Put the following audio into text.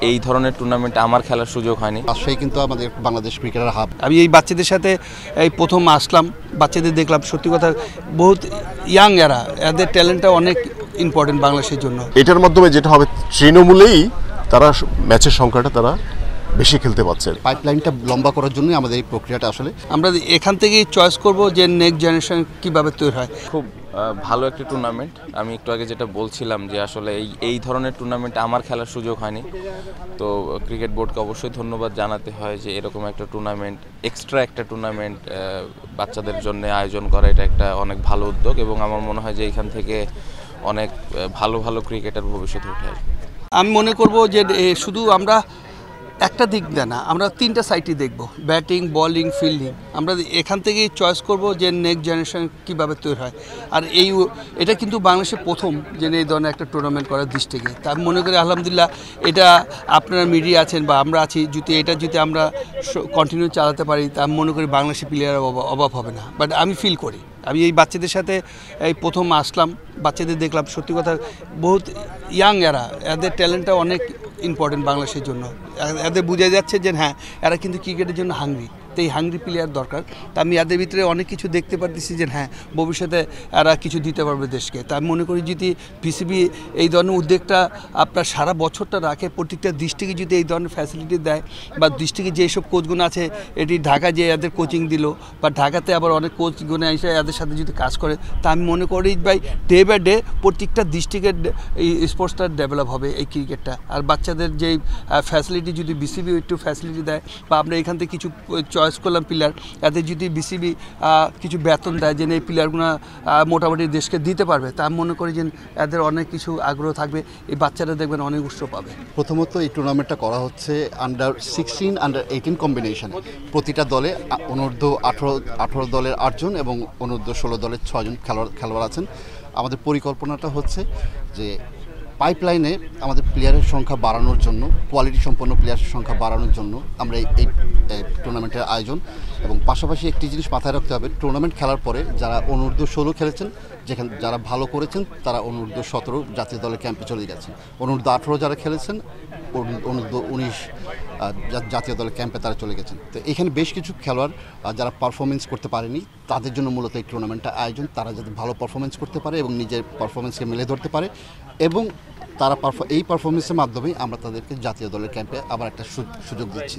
এই ধরনের টুর্নামেন্টে আমার খেলার সুযোগ হয়নি। রাজশাহী কিন্তু আমাদের বাংলাদেশ ক্রিকেটের হাব। আমি এই বাচ্চাদের সাথে এই প্রথম আসলাম, বাচ্চাদের দেখলাম, সত্যি কথা বহুত ইয়াং, এদের ট্যালেন্টটা অনেক ইম্পর্টেন্ট বাংলাদেশের জন্য। এটার মাধ্যমে যেটা হবে, তৃণমূলেই তারা ম্যাচের সংখ্যাটা তারা বেশি খেলতে পারছে। পাইপলাইনটা লম্বা করার জন্যই আমাদের এই প্রক্রিয়াটা আসলে আমরা এখান থেকেই চয়েস করব যে নেক্সট জেনারেশন কীভাবে তৈরি হয়। খুব ভালো একটি টুর্নামেন্ট। আমি একটু আগে যেটা বলছিলাম যে আসলে এই ধরনের টুর্নামেন্টে আমার খেলার সুযোগ হয়নি, তো ক্রিকেট বোর্ডকে অবশ্যই ধন্যবাদ জানাতে হয় যে এরকম একটা টুর্নামেন্ট, এক্সট্রা একটা টুর্নামেন্ট বাচ্চাদের জন্য আয়োজন করা, এটা একটা অনেক ভালো উদ্যোগ এবং আমার মনে হয় যে এখান থেকে অনেক ভালো ভালো ক্রিকেটার ভবিষ্যতে উঠে আসবে। আমি মনে করব যে শুধু আমরা একটা দিক দেয় না, আমরা তিনটা সাইডই দেখব, ব্যাটিং, বোলিং, ফিল্ডিং। আমরা এখান থেকেই চয়েস করব যে নেক্সট জেনারেশন কীভাবে তৈরি হয়। আর এটা কিন্তু বাংলাদেশে প্রথম যে এই ধরনের একটা টুর্নামেন্ট করার দৃষ্টিকে, তা আমি মনে করি আলহামদুলিল্লাহ এটা আপনারা মিডিয়া আছেন বা আমরা আছি, যদি আমরা কন্টিনিউ চালাতে পারি, তা আমি মনে করি বাংলাদেশি প্লেয়ারের অভাব হবে না। বাট আমি ফিল করি, আমি এই বাচ্চাদের সাথে এই প্রথম আসলাম, বাচ্চাদের দেখলাম, সত্যি কথা বহুত ইয়াং, এদের ট্যালেন্টটা অনেক ইম্পর্টেন্ট বাংলাদেশের জন্য। এদের বোঝা যাচ্ছে যে হ্যাঁ, এরা কিন্তু ক্রিকেটের জন্য হাংরি, তো এই হাংরি প্লেয়ার দরকার। তা আমি এদের ভিতরে অনেক কিছু দেখতে পারতেছি যে হ্যাঁ, ভবিষ্যতে এরা কিছু দিতে পারবে দেশকে। তা আমি মনে করি যদি পিসিবি এই ধরনের উদ্যোগটা আপনার সারা বছরটা রাখে, প্রত্যেকটা ডিস্ট্রিক্টে যদি এই ধরনের ফ্যাসিলিটি দেয়, বা ডিস্ট্রিক্টে যেসব কোচগুলো আছে, এটি ঢাকা যে এদের কোচিং দিল, বা ঢাকাতে আবার অনেক কোচগুলো এসে এদের সাথে যদি কাজ করে, তা আমি মনে করি বাই বাই ডে প্রত্যেকটা ডিস্ট্রিক্টের এই স্পোর্টসটা ডেভেলপ হবে, এই ক্রিকেটটা। আর বাচ্চাদের যেই ফ্যাসিলিটি যদি বিসিবি একটু ফ্যাসিলিটি দেয়, বা আমরা এখান থেকে কিছু চয়েস করলাম প্লেয়ার, এদের যদি বিসিবি কিছু বেতন দেয়, যে এই প্লেয়ারগুলো মোটামুটি দেশকে দিতে পারবে, তা আমি মনে করি যে এদের অনেক কিছু আগ্রহ থাকবে, এই বাচ্চারা দেখবেন অনেক উৎসাহ পাবে। প্রথমত এই টুর্নামেন্টটা করা হচ্ছে আন্ডার-16, আন্ডার-18 কম্বিনেশন। প্রতিটা দলে অনূর্ধ্ব 18 দলের 8 জন এবং অনূর্ধ্ব 16 দলের 6 জন খেলোয়াড় আছেন। আমাদের পরিকল্পনাটা হচ্ছে যে পাইপলাইনে আমাদের প্লেয়ারের সংখ্যা বাড়ানোর জন্য, কোয়ালিটি সম্পন্ন প্লেয়ারের সংখ্যা বাড়ানোর জন্য আমরা এই টুর্নামেন্টের আয়োজন। এবং পাশাপাশি একটি জিনিস মাথায় রাখতে হবে, টুর্নামেন্ট খেলার পরে যারা অনূর্ধ্ব 16 খেলেছেন, যারা ভালো করেছেন, তারা অনূর্ধ্ব 17 জাতীয় দলের ক্যাম্পে চলে গেছেন। অনূর্ধ্ব 18 যারা খেলেছেন, অনূর্ধ্ব 19 জাতীয় দলের ক্যাম্পে তারা চলে গেছেন। তো এখানে বেশ কিছু খেলোয়াড় যারা পারফরমেন্স করতে পারেনি, তাদের জন্য মূলত এই টুর্নামেন্টটা আয়োজন। তারা যাতে ভালো পারফরমেন্স করতে পারে এবং নিজের পারফরমেন্সকে মেলে ধরতে পারে, এবং তারা এই পারফরমেন্সের মাধ্যমেই আমরা তাদেরকে জাতীয় দলের ক্যাম্পে আবার একটা সুযোগ দিচ্ছি।